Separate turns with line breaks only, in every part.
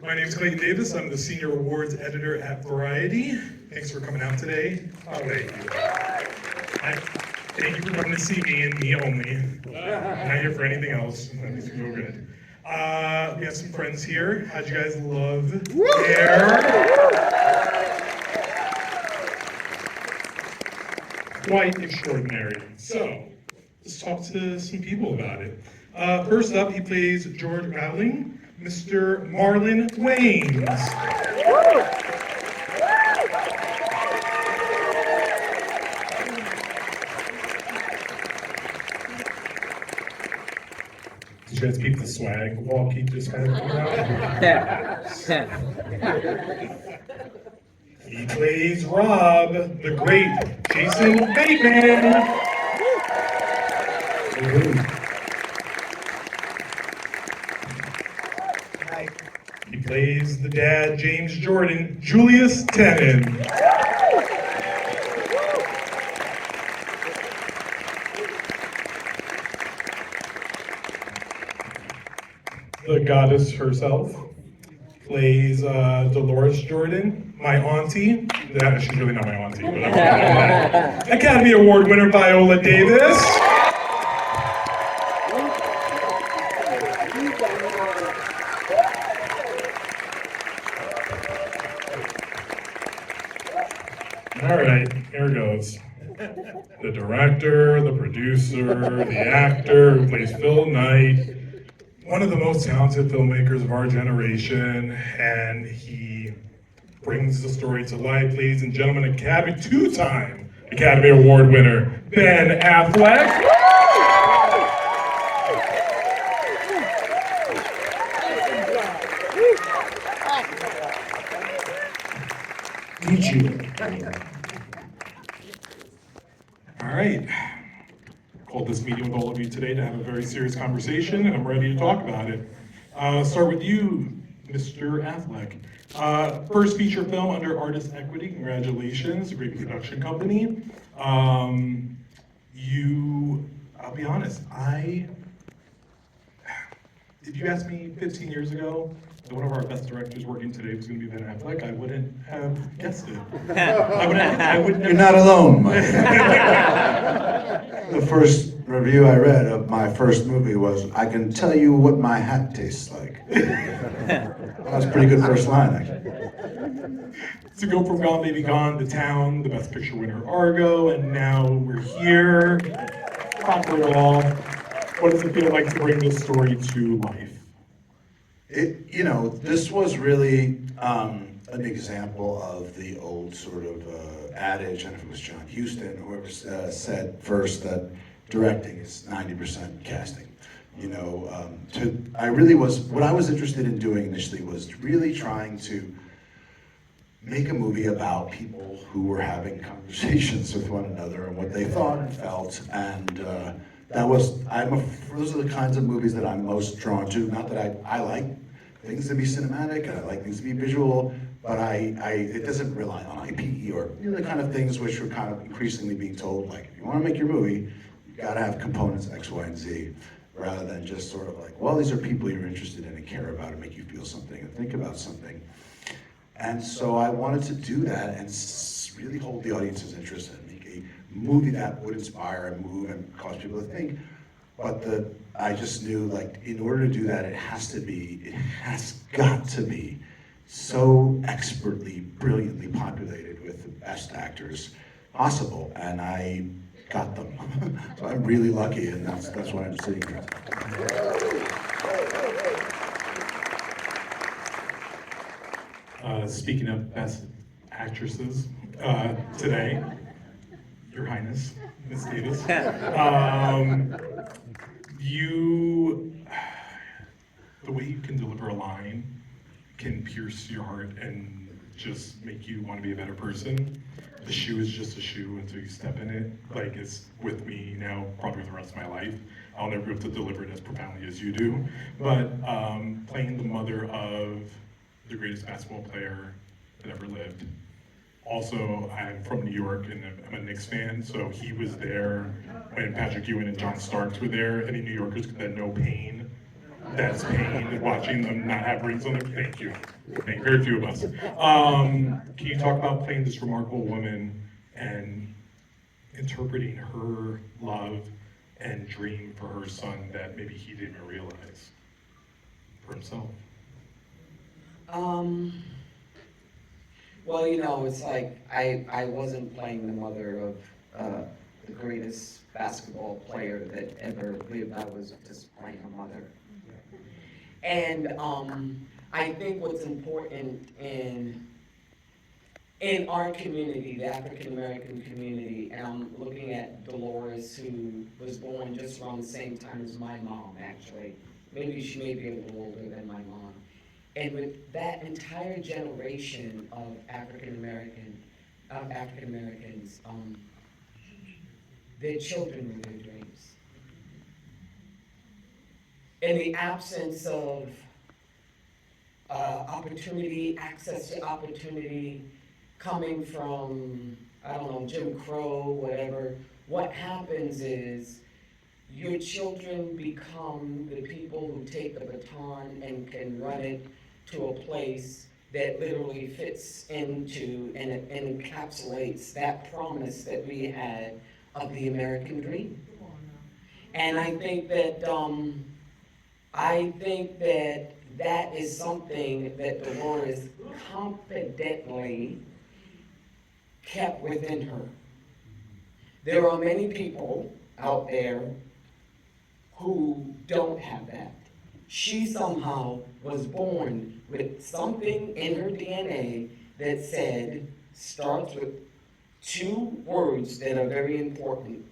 My name is Clayton Davis. I'm the Senior Awards Editor at Variety. Thanks for coming out today. Oh, thank you. Thank you for coming to see me and me only. I'm not here for anything else. That makes me feel good. We have some friends here. How'd you guys love hair? Quite extraordinary. So, let's talk to some people about it. First up, he plays George Raveling, Mr. Marlon Wayans. Did you guys keep the swag while Pete just kind of coming out? He plays Rob, the great Jason Bateman. He plays the dad, James Jordan, Julius Tennon. The goddess herself plays Deloris Jordan, my auntie. She's really not my auntie, but I'm that. Academy Award winner Viola Davis. All right, here goes. The director, the producer, the actor who plays Phil Knight, one of the most talented filmmakers of our generation, and he brings the story to life. Ladies and gentlemen, two-time Academy Award winner, Ben Affleck. Did you? All right. Called this meeting with all of you today to have a very serious conversation, and I'm ready to talk about it. Start with you, Mr. Affleck. First feature film under Artist Equity. Congratulations, a great production company. I'll be honest, if you asked me 15 years ago that one of our best directors working today was going to be Ben Affleck, I wouldn't have guessed it. I wouldn't
You're not alone, Mike. The first review I read of my first movie was, "I can tell you what my hat tastes like." That was a pretty good first line, actually.
To go from Gone Baby Gone to Town, the Best Picture winner Argo, and now we're here. Proper it all. What does it feel like to bring this story to life?
This was really an example of the old sort of adage, and if it was John Huston, whoever said first that directing is 90% casting. What I was interested in doing initially was really trying to make a movie about people who were having conversations with one another and what they thought and felt, and those are the kinds of movies that I'm most drawn to. Not that I like things to be cinematic and I like things to be visual, but it doesn't rely on IP or the kind of things which we're kind of increasingly being told, like, if you want to make your movie, you've got to have components X, Y, and Z, rather than just sort of like, well, these are people you're interested in and care about and make you feel something and think about something. And so I wanted to do that and really hold the audience's interest and make a movie that would inspire and move and cause people to think. But I just knew, like, in order to do that, it has got to be so expertly, brilliantly populated with the best actors possible, and I got them. So I'm really lucky, and that's why I'm sitting here.
Speaking of best actresses, today, Your Highness, Miss Davis, the way you can deliver a line can pierce your heart and just make you want to be a better person. The shoe is just a shoe until you step in it. Like, it's with me now, probably the rest of my life. I'll never be able to deliver it as profoundly as you do. But playing the mother of the greatest basketball player that ever lived. Also, I'm from New York and I'm a Knicks fan, so he was there when Patrick Ewing and John Starks were there. Any New Yorkers could then know pain that's pain watching them not have rings on their, thank you. Thank you, very few of us. Can you talk about playing this remarkable woman and interpreting her love and dream for her son that maybe he didn't even realize for himself?
Well, it's like I wasn't playing the mother of the greatest basketball player that ever lived. I was just playing a mother. And I think what's important in our community, the African American community, and I'm looking at Deloris, who was born just around the same time as my mom, actually. Maybe she may be a little older than my mom. And with that entire generation of African Americans, their children were their dreams. In the absence of opportunity, access to opportunity, coming from, I don't know, Jim Crow, whatever, what happens is your children become the people who take the baton and can run it to a place that literally fits into and encapsulates that promise that we had of the American dream. And I think that that is something that Deloris confidently kept within her. There are many people out there who don't have that. She somehow was born with something in her DNA that said, starts with two words that are very important.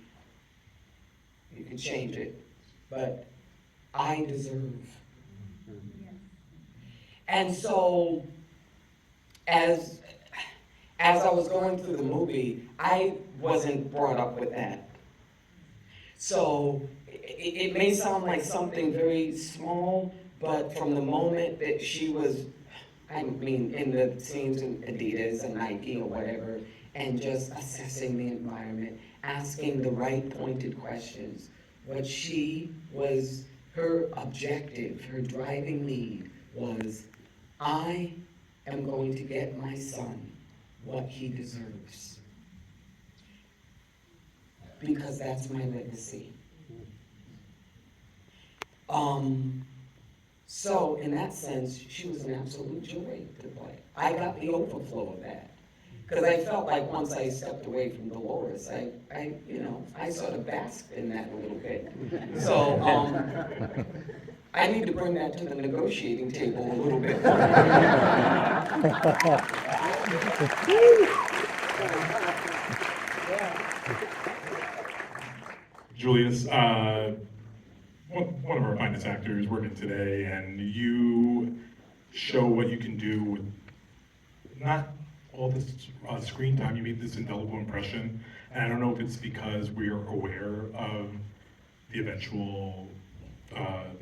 You can change it, but I deserve. And so, as I was going through the movie, I wasn't brought up with that. So it may sound like something very small, but from the moment that she was, in the scenes in Adidas and Nike or whatever, and just assessing the environment, asking the right pointed questions, what her objective, her driving need was, I am going to get my son what he deserves. Because that's my legacy. So in that sense, she was an absolute joy to play. I got the overflow of that. Because I felt like once I stepped away from Deloris, I sort of basked in that a little bit. So I need to bring that to the negotiating table a little bit.
Julius, one of our finest actors working today, and you show what you can do with not all this screen time. You made this indelible impression, and I don't know if it's because we are aware of the eventual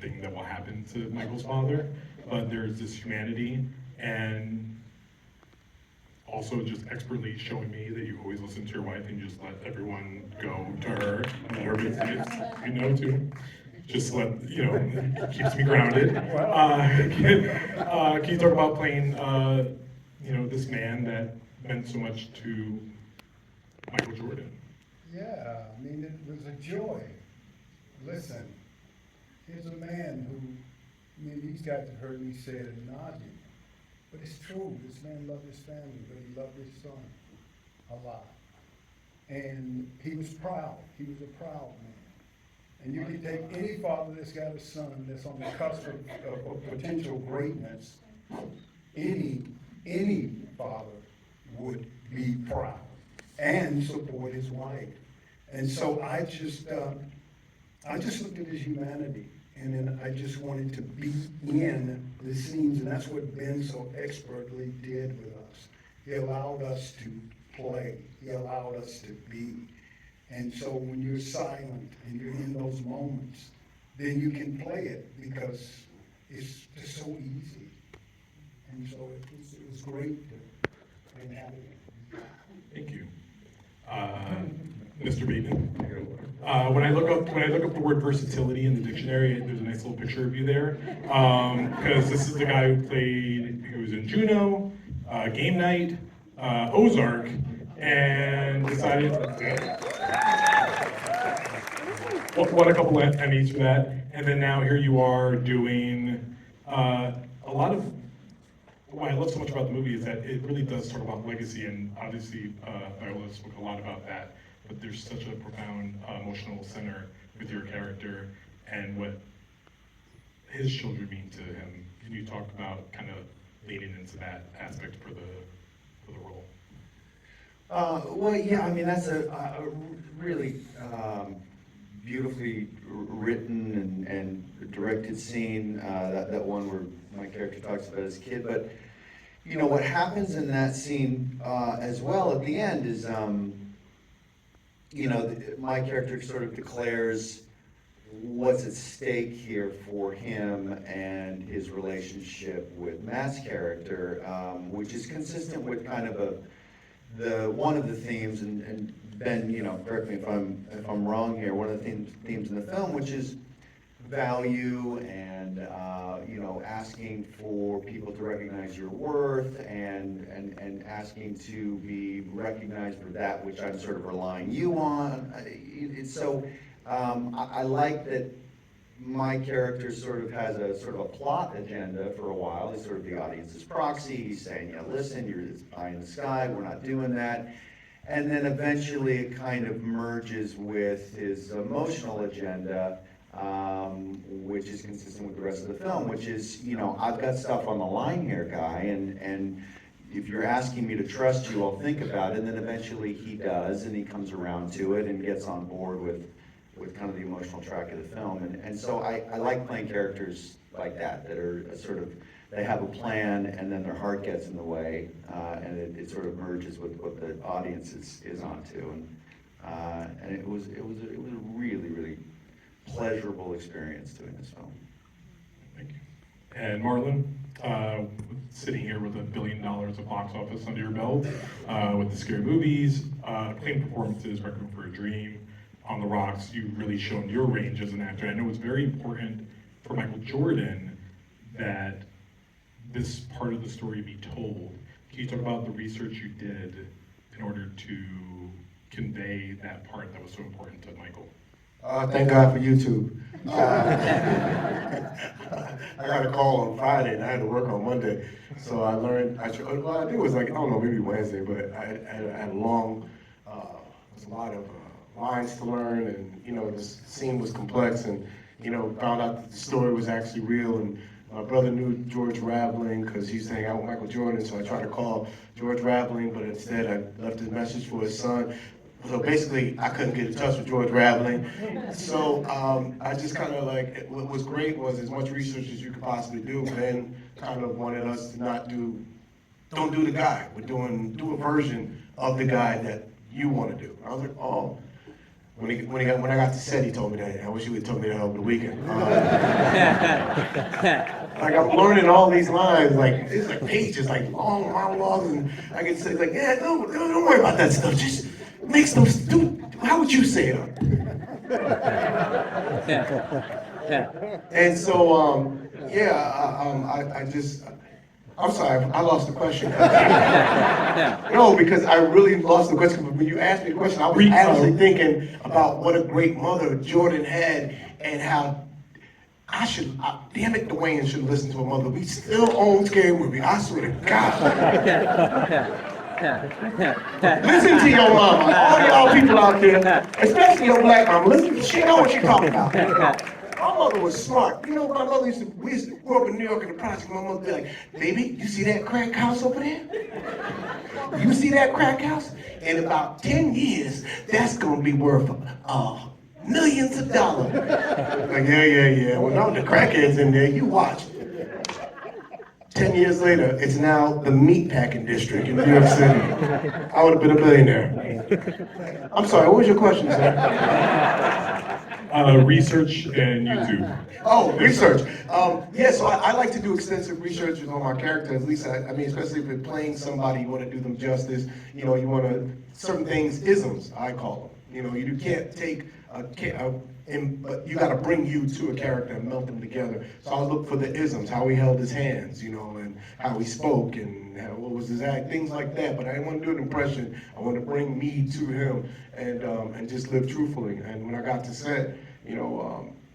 thing that will happen to Michael's father, but there's this humanity, and also just expertly showing me that you always listen to your wife and just let everyone go to her, and let her make decisions, too. Just keeps me grounded. Can you talk about playing, this man that meant so much to Michael Jordan?
Yeah, it was a joy. Listen, here's a man who, these guys have heard me say it ad nauseum, but it's true. This man loved his family, but he loved his son a lot. And he was proud. He was a proud man. And you can take any father that's got a son that's on the cusp of potential greatness, any father would be proud and support his wife. And so I just looked at his humanity, and then I just wanted to be in the scenes, and that's what Ben so expertly did with us. He allowed us to play. He allowed us to be. And so when you're silent and you're in those moments, then you can play it because it's just so easy. And so it was great to have it.
Thank you. Mr. Bateman. When I look up the word versatility in the dictionary, there's a nice little picture of you there. Because this is the guy who was in Juno, Game Night, Ozark, and decided won a couple of Emmys for that. And then now here you are doing a lot of. What I love so much about the movie is that it really does talk about legacy, and obviously Viola spoke a lot about that. But there's such a profound emotional center with your character and what his children mean to him. Can you talk about kind of leaning into that aspect for the role?
Well, yeah, I mean, that's a really beautifully written and directed scene, that one where my character talks about his kid. But, you know, what happens in that scene as well at the end is, you know, my character sort of declares what's at stake here for him and his relationship with Matt's character, which is consistent with kind of one of the themes, and Ben, you know, correct me if I'm wrong here. One of the themes in the film, which is value and you know, asking for people to recognize your worth and asking to be recognized for that which I'm sort of relying you on. So I like that my character sort of has a sort of a plot agenda for a while. He's sort of the audience's proxy. He's saying, yeah, listen, it's pie in the sky, we're not doing that. And then eventually it kind of merges with his emotional agenda, which is consistent with the rest of the film, which is, you know, I've got stuff on the line here, guy, and if you're asking me to trust you, I'll think about it. And then eventually he does, and he comes around to it and gets on board with kind of the emotional track of the film. And so I like playing characters like that are sort of, they have a plan and then their heart gets in the way, and it sort of merges with what the audience is onto. And it was a really, really pleasurable experience doing this film.
Thank you. And Marlon, sitting here with $1 billion of box office under your belt, with the scary movies, acclaimed performances, Requiem for a Dream, On the Rocks, you've really shown your range as an actor. I know it's very important for Michael Jordan that this part of the story be told. Can you talk about the research you did in order to convey that part that was so important to Michael?
Thank God for YouTube. I got a call on Friday and I had to work on Monday. So I learned, what I did was like, I don't know, maybe Wednesday, but I had a long, there's a lot of lines to learn, and, you know, this scene was complex, and, you know, found out that the story was actually real. And my brother knew George Raveling because he used to hang out with Michael Jordan, so I tried to call George Raveling, but instead I left a message for his son. So basically, I couldn't get in touch with George Raveling. So I just kind of like, what was great was as much research as you could possibly do. Ben kind of wanted us to don't do the guy. Do a version of the guy that you want to do. I was like, oh. When I got to set, he told me that. I wish he would have told me that over the weekend. Like, I'm learning all these lines, like, it's like pages, like long monologues, and I can say, like, yeah, don't worry about that stuff. Just make some how would you say it? And so, I'm sorry, I lost the question. No, because I really lost the question. But when you asked me the question, I was actually thinking about what a great mother Jordan had and how damn it, the Wayans should listen to a mother. We still own Scary Movie, I swear to God. Listen to your mama, all y'all people out there, especially your black mama. Listen, she know what she's talking about. My mother was smart. You know, my mother we used to grow up in New York in the project. My mother would be like, baby, you see that crack house over there? You see that crack house? In about 10 years, that's gonna be worth millions of dollars. Like, yeah. Well, no, the crackhead's in there, you watch. 10 years later, it's now the meatpacking district in New York City. I would have been a billionaire. I'm sorry, what was your question, sir?
Research and YouTube.
Oh, research. So I like to do extensive research on my character. At least, I mean, especially if you're playing somebody, you want to do them justice. You know, you want to, certain things, isms, I call them. You know, you can't take but you got to bring you to a character and melt them together. So I was looking for the isms, how he held his hands, and how he spoke, and what was his act, things like that. But I didn't want to do an impression. I wanted to bring me to him and just live truthfully. And when I got to set, it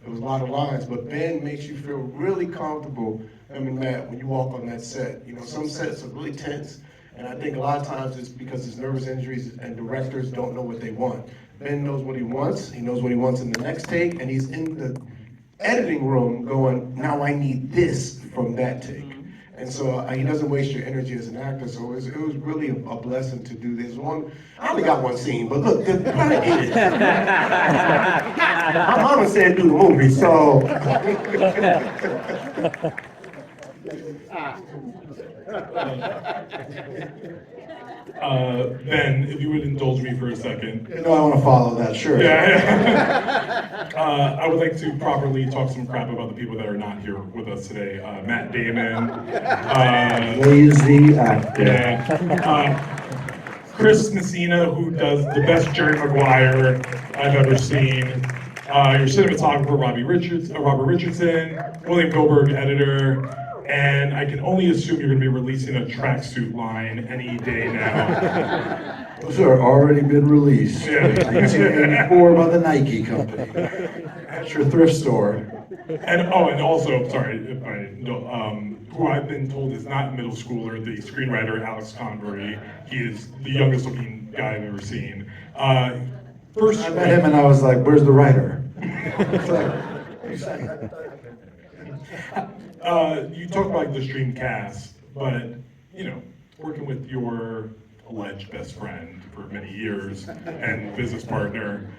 was a lot of lines, but Ben makes you feel really comfortable, Matt, when you walk on that set. Some sets are really tense, and I think a lot of times it's because it's nervous injuries and directors don't know what they want. Ben knows what he wants. He knows what he wants in the next take, and he's in the editing room going, now I need this from that take. And so he doesn't waste your energy as an actor. So it was really a blessing to do this. I only got one scene, but look, the credit is. My mama said do the movie, so.
Ben, if you would indulge me for a second.
I want to follow that, sure.
Yeah. I would like to properly talk some crap about the people that are not here with us today. Matt Damon.
Lazy actor.
Yeah. Chris Messina, who does the best Jerry Maguire I've ever seen. Your cinematographer, Robert Richardson. William Goldberg, editor. And I can only assume you're going to be releasing a tracksuit line any day now.
Those are already been released.
Yeah.
1984 by the Nike company. At your thrift store.
And also, sorry, who I've been told is not a middle schooler, the screenwriter Alex Convery. He is the youngest looking guy I've ever seen. First,
I met him and I was like, where's the writer?
You talk about the dream cast, but working with your alleged best friend for many years and business partner,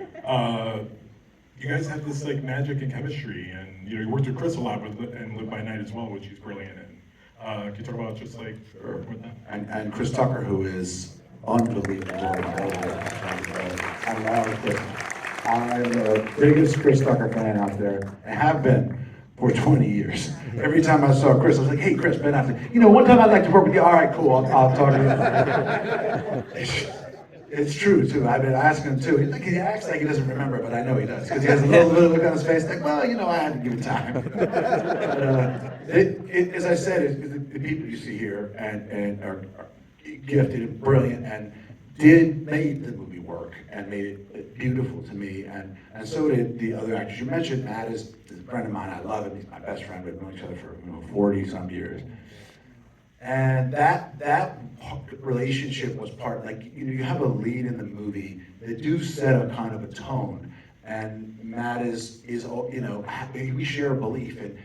you guys have this like magic and chemistry, and you worked with Chris a lot and Live by Night as well, which he's brilliant in. Can you talk about just like with that?
And Chris Tucker, who is unbelievable. I love it. I'm the biggest Chris Tucker fan out there. I have been for 20 years. Every time I saw Chris, I was like, hey, Chris, Ben Affleck. One time I'd like to work with you. All right, cool, I'll talk to you. It's true, too. I've been asking him, too. He acts like he doesn't remember, but I know he does. Because he has a little bit of look on his face, like, well, I had to give it time. As I said, the people you see here and are gifted and brilliant and made the movie work and made it beautiful to me, and so did the other actors. You mentioned Matt is a friend of mine. I love him. He's my best friend. We've known each other for 40-some years. And that relationship was part, you have a lead in the movie that do set a kind of a tone. And Matt is we share a belief. And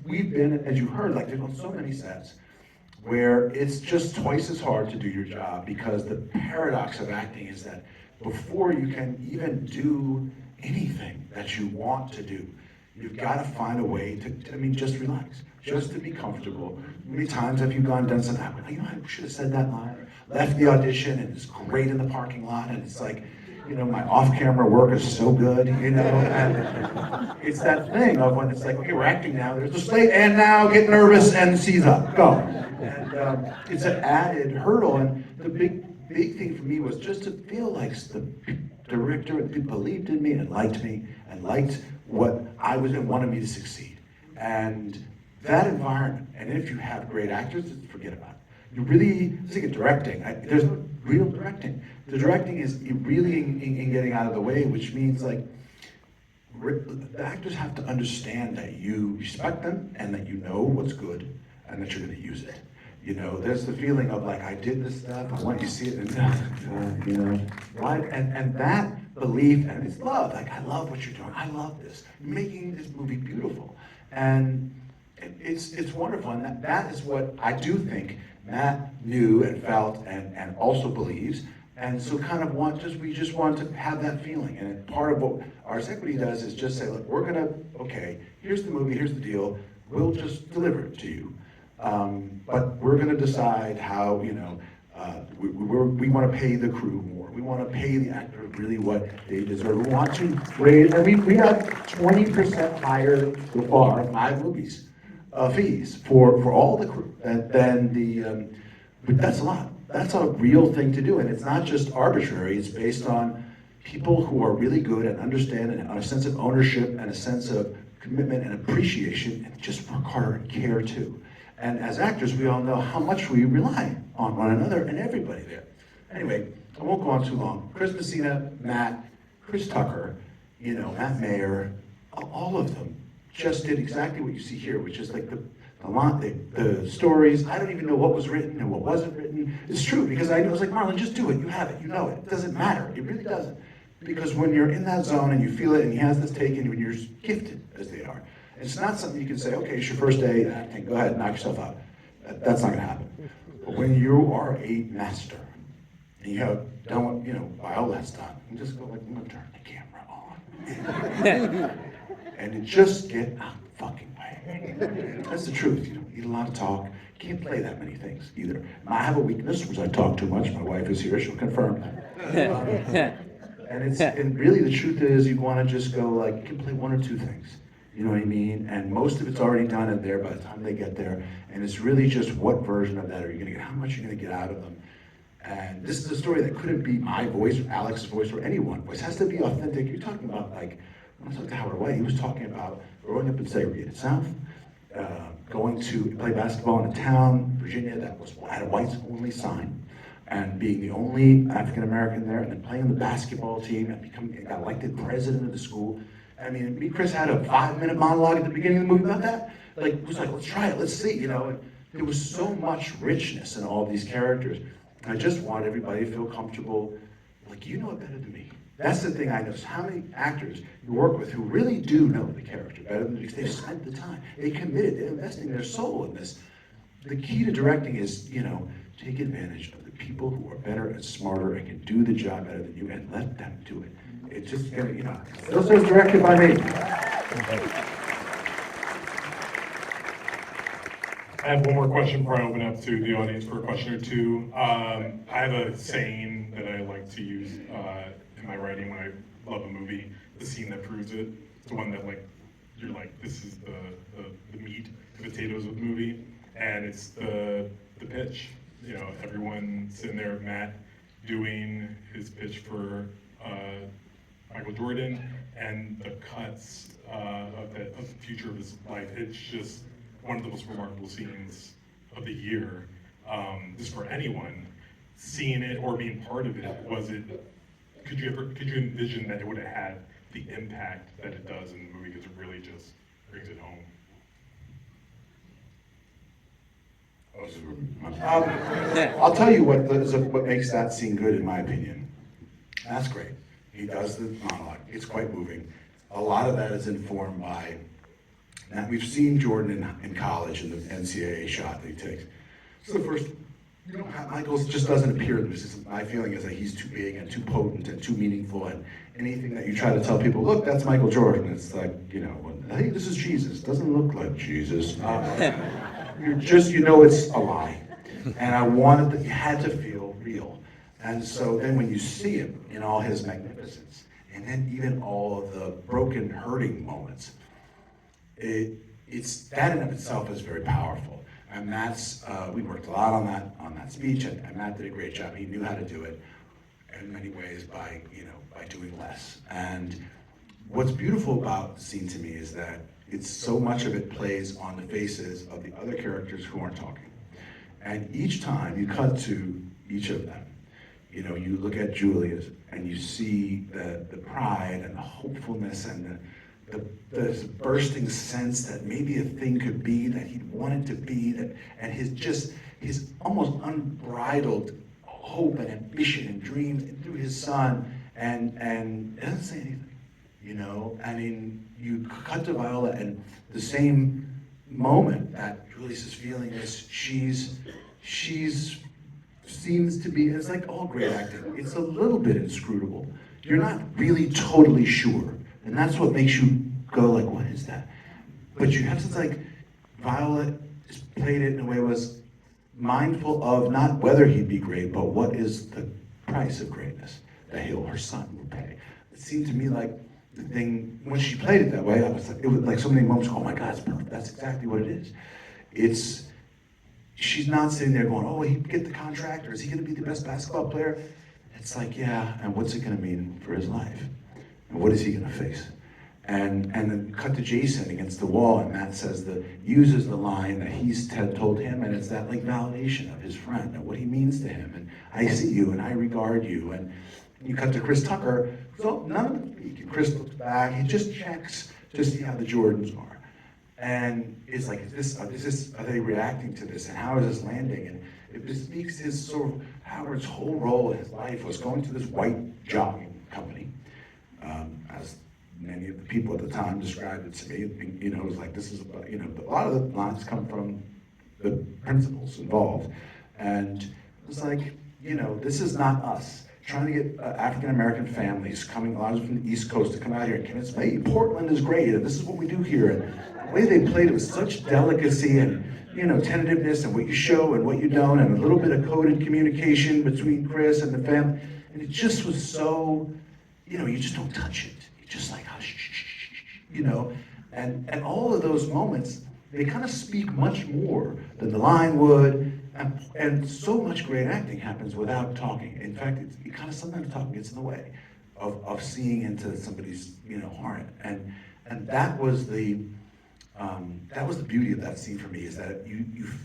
we've been, as you heard, there's on so many sets where it's just twice as hard to do your job, because the paradox of acting is that before you can even do anything that you want to do, you've got to find a way to just relax, just to be comfortable. Many times have you done something, I should have said that line, left the audition, and it's great in the parking lot, and it's like, my off-camera work is so good, and it's that thing of when it's like, okay, we're acting now, there's the slate, and now get nervous and seize up, go. And it's an added hurdle, and the big thing for me was just to feel like the director believed in me and liked what I was and wanted me to succeed. And that environment, and if you have great actors, forget about it. You really, it's like directing. There's no real directing. The directing is really in getting out of the way, which means the actors have to understand that you respect them and that you know what's good and that you're going to use it. There's the feeling of I did this stuff, I want you to see it, and right? And that belief, and it's love. I love what you're doing. I love this. You're making this movie beautiful, and it's wonderful. And that is what I do think Matt knew and felt and also believes. And so we just want to have that feeling. And part of what Arts Equity does is just say, look, here's the movie, here's the deal. We'll just deliver it to you. But we're going to decide how, we want to pay the crew more. We want to pay the actors really what they deserve. We want to raise, we got 20% higher so far, 5 movies, fees for all the crew than but that's a lot. That's a real thing to do. And it's not just arbitrary. It's based on people who are really good and understand and a sense of ownership and a sense of commitment and appreciation and just work harder and care too. And as actors, we all know how much we rely on one another and everybody there. Anyway, I won't go on too long. Chris Messina, Matt, Chris Tucker, Matt Mayer, all of them just did exactly what you see here, which is like the stories. I don't even know what was written and what wasn't written. It's true, because I was like, Marlon, just do it. You have it. You know it. It doesn't matter. It really doesn't. Because when you're in that zone and you feel it and he has this take in you and you're gifted as they are, it's not something you can say, okay, it's your first day acting, go ahead, knock yourself out. That's not gonna happen. But when you are a master and you have done what, Viola has done, you just go like, I'm gonna turn the camera on. And it just get out the fucking way. That's the truth, you eat a lot of talk, you can't play that many things either. I have a weakness, which I talk too much, my wife is here, she'll confirm that. And really the truth is you wanna just go like, you can play one or two things. You know what I mean? And most of it's already done in there by the time they get there. And it's really just what version of that are you gonna get, how much you're gonna get out of them. And this is a story that couldn't be my voice, or Alex's voice, or anyone's voice. It has to be authentic. You're talking about like, when I talked to Howard White, he was talking about growing up in segregated South, going to play basketball in a town, Virginia, that had a whites only sign, and being the only African American there, and then playing on the basketball team and got elected president of the school. I mean, me and Chris had a 5-minute monologue at the beginning of the movie about that. Like, it was like, let's try it, let's see, And there was so much richness in all these characters. I just want everybody to feel comfortable, like, you know it better than me. That's the thing I notice. How many actors you work with who really do know the character better than you, because they've spent the time, they committed, they're investing their soul in this. The key to directing is, take advantage of the people who are better and smarter and can do the job better than you, and let them do it. It's just gonna, this is directed by me.
I have one more question before I open up to the audience for a question or two. I have a saying that I like to use in my writing when I love a movie, the scene that proves it. It's the one that you're like, this is the meat, the potatoes of the movie, and it's the pitch. Everyone sitting there, Matt doing his pitch for Michael Jordan, and the cuts of the future of his life. It's just one of the most remarkable scenes of the year. Just for anyone seeing it or being part of it, could you envision that it would have had the impact that it does in the movie, because it really just brings it home?
I'll tell you what makes that scene good, in my opinion. That's great. He does the monologue. It's quite moving. A lot of that is informed by, now we've seen Jordan in college in the NCAA shot that he takes. So the first, Michael just doesn't appear. My feeling is that he's too big and too potent and too meaningful, and anything that you try to tell people, look, that's Michael Jordan. It's like, hey, this is Jesus. Doesn't look like Jesus. It's a lie. And I wanted that you had to feel real. And so then when you see him in all his magnificence, and then even all of the broken, hurting moments, it's that in of itself is very powerful. And that's, we worked a lot on that speech, and Matt did a great job. He knew how to do it in many ways by doing less. And what's beautiful about the scene to me is that it's so much of it plays on the faces of the other characters who aren't talking. And each time you cut to each of them, you look at Julius and you see the pride and the hopefulness and the bursting sense that maybe a thing could be that he'd wanted to be, and his almost unbridled hope and ambition and dreams through his son, and it doesn't say anything. I mean, you cut to Viola, and the same moment that Julius is feeling is she's seems to be, it's like all great acting, it's a little bit inscrutable. You're not really totally sure, and that's what makes you go like, what is that? But you have to, like, Viola just played it in a way that was mindful of not whether he'd be great, but what is the price of greatness that her son will pay. It seemed to me like the thing, when she played it that way, it was like so many moments, oh my God, it's perfect, that's exactly what it is. She's not sitting there going, oh, will he get the contract, or is he gonna be the best basketball player? it's like, yeah, and what's it gonna mean for his life? And what is he gonna face? And then cut to Jason against the wall, and Matt uses the line that Ted told him, and it's that like validation of his friend and what he means to him, and I see you and I regard you. And you cut to Chris Tucker, so none of them speak. And Chris looks back, he just checks to see how the Jordans are. And it's like, are they reacting to this? And how is this landing? And it speaks his sort of, Howard's whole role in his life was going to this white jogging company, as many of the people at the time described it to me. You know, it was like, this is, you know, a lot of the lines come from the principles involved. And it was like, you know, this is not us. Trying to get African-American families coming, a lot of them from the East Coast, to come out here and convince them, hey, Portland is great, and this is what we do here. And the way they played it with such delicacy and, you know, tentativeness and what you show and what you don't, and a little bit of coded communication between Chris and the family. And it just was so, you know, you just don't touch it. You just like, hush, you know. And all of those moments, they kind of speak much more than the line would. And so much great acting happens without talking. In fact, it kind of sometimes talking gets in the way of seeing into somebody's, you know, heart. And that was the beauty of that scene for me, is that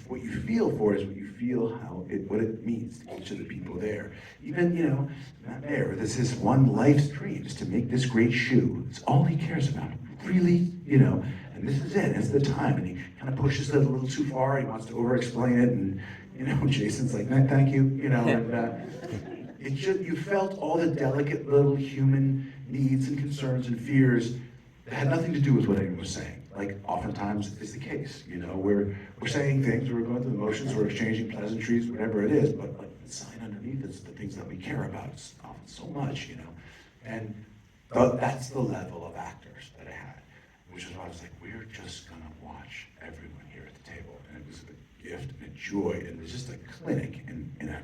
what you feel for is what you feel what it means to each of the people there. Even, you know, Matt Mayer, this is one life's dream, is to make this great shoe. It's all he cares about. Really, you know, and this is it, it's the time. And he kind of pushes it a little too far, he wants to over-explain it, and, you know, Jason's like, no, thank you, you know, and it just, you felt all the delicate little human needs and concerns and fears that had nothing to do with what anyone was saying. Like oftentimes is the case, you know, we're saying things, we're going through the motions, we're exchanging pleasantries, whatever it is, but like the sign underneath is the things that we care about often so much, you know, and that's the level of actors that I had, which is why I was like, we're just gonna watch everyone here at the table, and it was a gift and a joy, and it was just a clinic in a.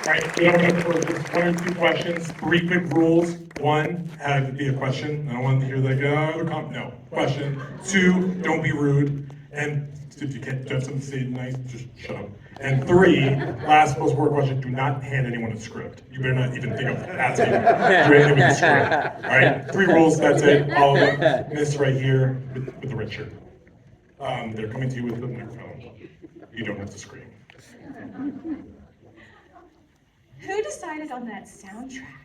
All right, we have time for just one or two questions. 3 quick rules. 1, have it be a question. I don't want to hear like, no, question. 2, don't be rude. And if you can't have something to say nice, just shut up. And 3, last post-war question, do not hand anyone a script. You better not even think of asking for anyone a script. All right, 3 rules, that's it. All of them. Miss right here with the red shirt. They're coming to you with the microphone. You don't have to scream.
Who decided on that soundtrack?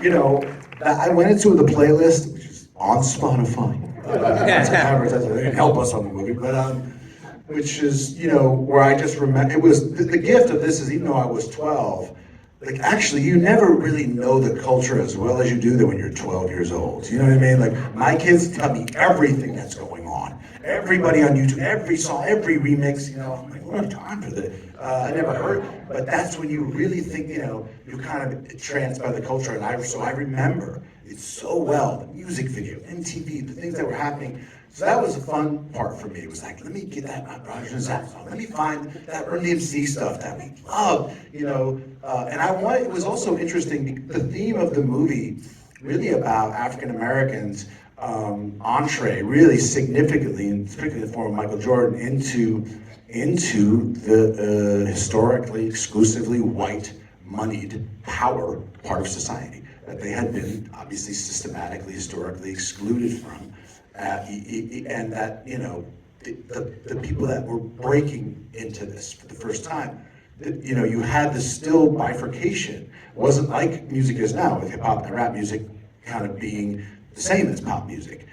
You know, I went into the playlist, which is on Spotify. That's an advertiser. They didn't help us on the movie, but which is, you know, where I just remember, it was, the gift of this is, even though I was 12, like actually you never really know the culture as well as you do that when you're 12 years old. You know what I mean? Like my kids tell me everything that's going on. Everybody on YouTube, every song, every remix, you know, I'm like, I don't have time for this. I never heard, but that's when you really think, you know, you're kind of tranced by the culture. And I remember it so well, the music video, MTV, the things that were happening. So that was the fun part for me. It was like, let me get that Roger and Zapp song. Let me find that Run DMC stuff that we love, you know. And it was also interesting, the theme of the movie, really about African Americans, entree really significantly, and particularly in the form of Michael Jordan, into the historically, exclusively white, moneyed power part of society that they had been obviously systematically, historically excluded from, and that, you know, the people that were breaking into this for the first time, you know, you had this still bifurcation. It wasn't like music is now, with hip hop and rap music kind of being the same as pop music.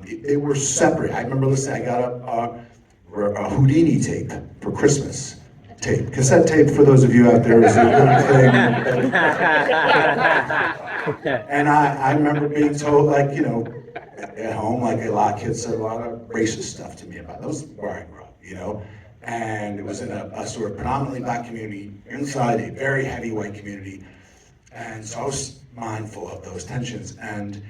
They were separate. I remember listening, I got a Houdini tape for Christmas. Cassette tape, for those of you out there, is a little thing. And I remember being told, like, you know, at home, like a lot of kids said a lot of racist stuff to me about those where I grew up, you know. And it was in a sort of predominantly black community inside a very heavy white community. And so I was mindful of those tensions and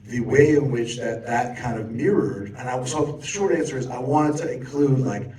the way in which that kind of mirrored. And so the short answer is I wanted to include like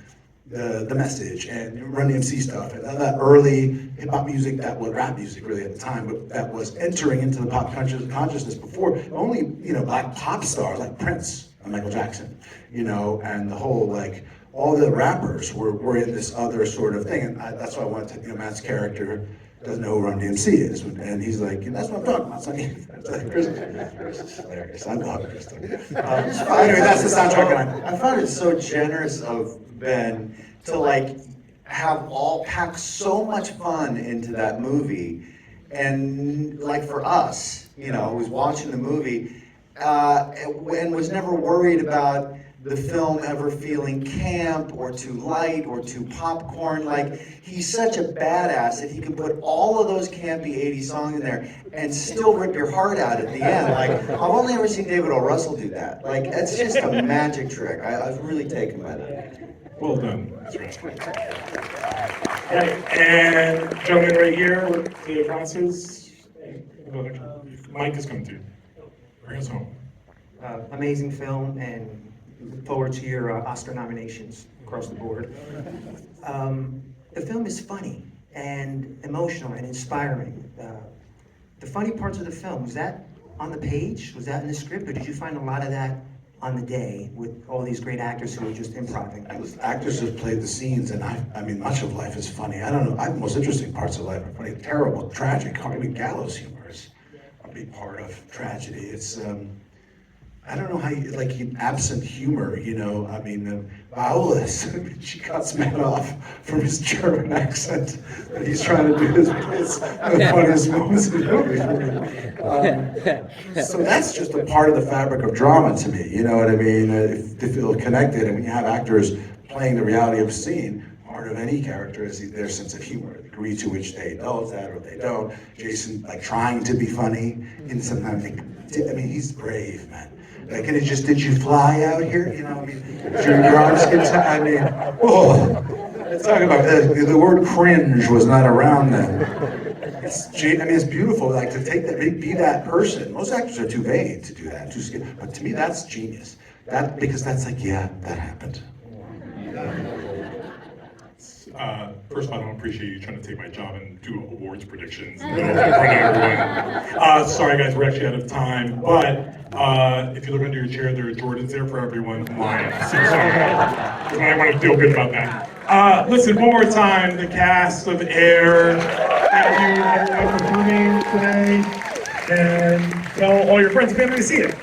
the message and Run DMC stuff and that early hip hop music that was rap music really at the time, but that was entering into the pop consciousness before only, you know, black pop stars like Prince Michael Jackson, you know, and the whole, like, all the rappers were in this other sort of thing, and that's why I wanted to, you know, Matt's character doesn't know who Run DMC is, and he's like, that's what I'm talking about, Sonny. It's like, Chris is hilarious, I love Chris. Anyway, that's the soundtrack, and
I found it so generous of Ben to like pack so much fun into that movie, and like for us, you know, who was watching the movie, and was never worried about the film ever feeling camp or too light or too popcorn. Like, he's such a badass that he can put all of those campy 80s songs in there and still rip your heart out at the end. Like, I've only ever seen David O. Russell do that. Like, it's just a magic trick. I was really taken by that.
Well done. That's right. Right, and gentleman right here with the glasses. Mike is coming to you. Bring us home.
Amazing film, and look forward to your Oscar nominations across the board. The film is funny and emotional and inspiring. The funny parts of the film, was that on the page? Was that in the script, or did you find a lot of that on the day with all these great actors who were just improvising?
Actors have played the scenes, and I mean, much of life is funny. I don't know, the most interesting parts of life are funny. Terrible, tragic, I mean, gallows humor is a big part of tragedy. It's, I don't know how you, like, absent humor, you know, I mean, Viola, she cuts Matt off from his German accent that he's trying to do his the funniest moments in the movie. So that's just a part of the fabric of drama to me, you know what I mean? To feel connected, and when you have actors playing the reality of a scene, part of any character is their sense of humor, the degree to which they indulge that or they don't. Jason, like, trying to be funny, and sometimes, I mean, he's brave, man. Like, and it just, did you fly out here? You know, I mean, your arms get tired. I mean, oh, talk about the word cringe was not around then. I mean, it's beautiful, like, to take that, be that person. Most actors are too vain to do that, too scared. But to me, that's genius. Because that's like, yeah, that happened.
First of all, I don't appreciate you trying to take my job and do awards predictions in front of everyone. Sorry guys, we're actually out of time, but if you look under your chair, there are Jordans there for everyone. Mine. So sorry. You might want to feel good about that. Listen, one more time, the cast of Air, thank you everyone for coming today, and tell all your friends and family to see it.